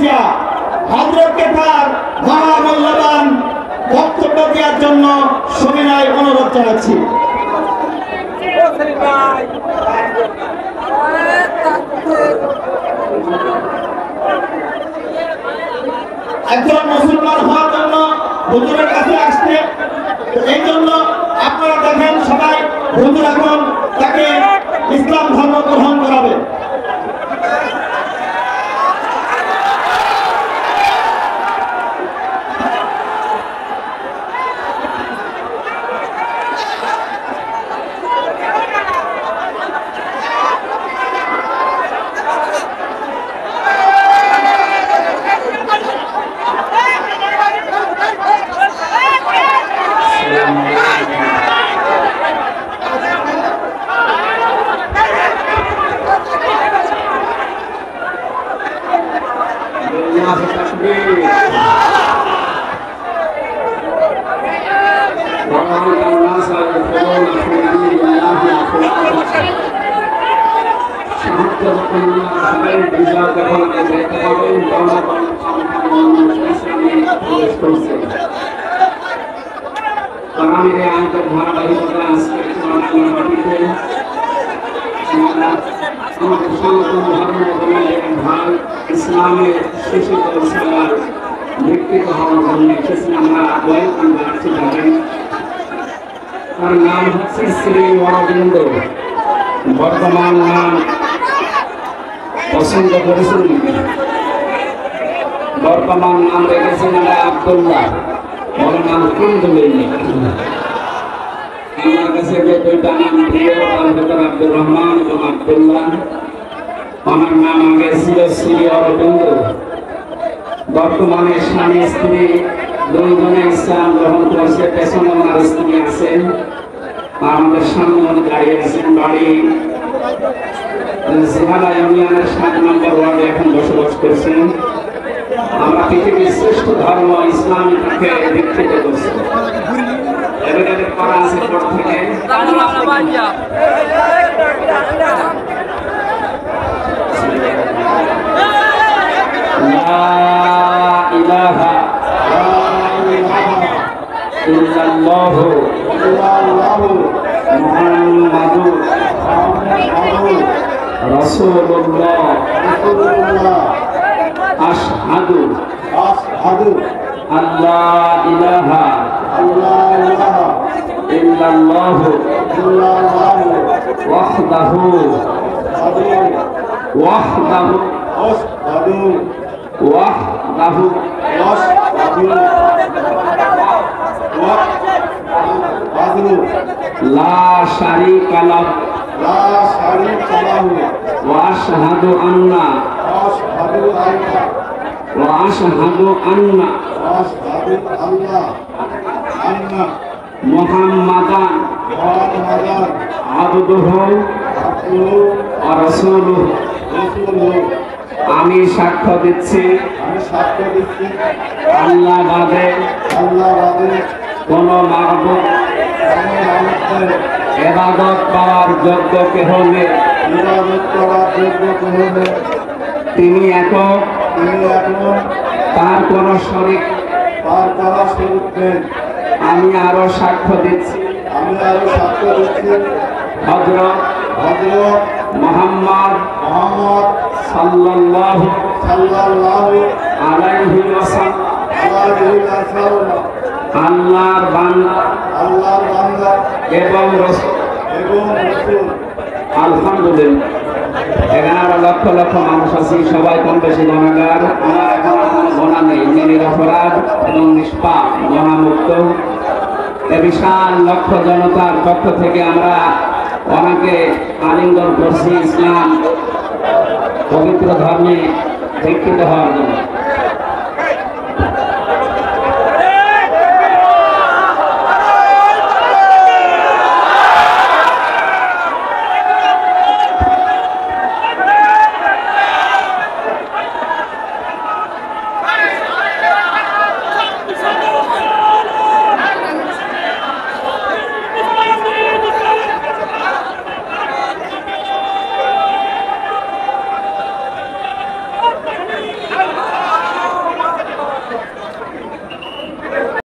খালেদা হযরতকে তার মহামূল্যবান বক্তব্য দেওয়ার জন্য সবিনয় অনুরোধ জানাচ্ছি। একজন মুসলমান হওয়ার জন্য হুজুরের কাছে আসতে, এই জন্য আপনারা দেখেন সবাই হুজুর এখন তাকে ইসলাম ধর্ম গ্রহণ করাবে। ইসলামের শিশুদের সবার বিকৃত হওয়ার জন্য আমরা ওয়েলকাম জানাচ্ছি। তার নাম হচ্ছে শ্রী অরবিন্দ, বর্তমান নাম পছন্দ করেছেন, বর্তমান নাম রেখেছেন আব্দুল্লাহ, ওর নাম কুন্দুলিনী। আমার কাছে যে দুইটা নাম প্রিয়, তার ভেতর আব্দুর রহমান এবং আব্দুল্লাহ। আমার নাম আগে ছিল শ্রী অরবিন্দ। বর্তমানে স্বামী স্ত্রী দুইজনে ইসলাম গ্রহণ করেছে। পেছনে আমার স্ত্রী আছেন, আমাদের সামনে দাঁড়িয়ে আছেন। বাড়ি জিহালা ইউনিয়নের 7 নম্বর ওয়ার্ডে এখন বসবাস করছেন। আমরা পৃথিবীর শ্রেষ্ঠ ধর্ম ইসলামকে দীক্ষিত করছি। এদের করা আছে পর থেকে লা ইলাহা ইল্লাল্লাহু মুহাম্মাদুর রাসূলুল্লাহ আশহাদু আল্লা ইলাহা ইল্লাল্লাহু ওয়াহদাহু লা শারীকা লাহু ওয়া আশহাদু আন্না মুহাম্মাদান আবদুহু ওয়া রাসূলুহু। আমি সাক্ষ্য দিচ্ছি আল্লাহ বাদে কোন মাবুদ ইবাদত করার যোগ্য কেহ নেই, তিনি একক, তার কোন শরীক নেই। আমি আরো সাক্ষ্য দিচ্ছি হযরত মুহাম্মদ সাল্লাল্লাহু আলাইহি ওয়াসাল্লাম আল্লাহর বান্দা এবং রাসূল। আলহামদুলিল্লাহ। এখানে আরো লক্ষ লক্ষ মানুষ আছে, সবাই কম বেশি গুনাহগার। আমার এখন কোনো গুনাহ নেই, নিরপরাধ এবং নিষ্পাপ, গুনাহমুক্ত। এ বিশাল লক্ষ জনতার পক্ষ থেকে আমরা ওনাকে আলিঙ্গন করছি ইসলাম পবিত্র ধর্মে দীক্ষিত হওয়ার জন্য।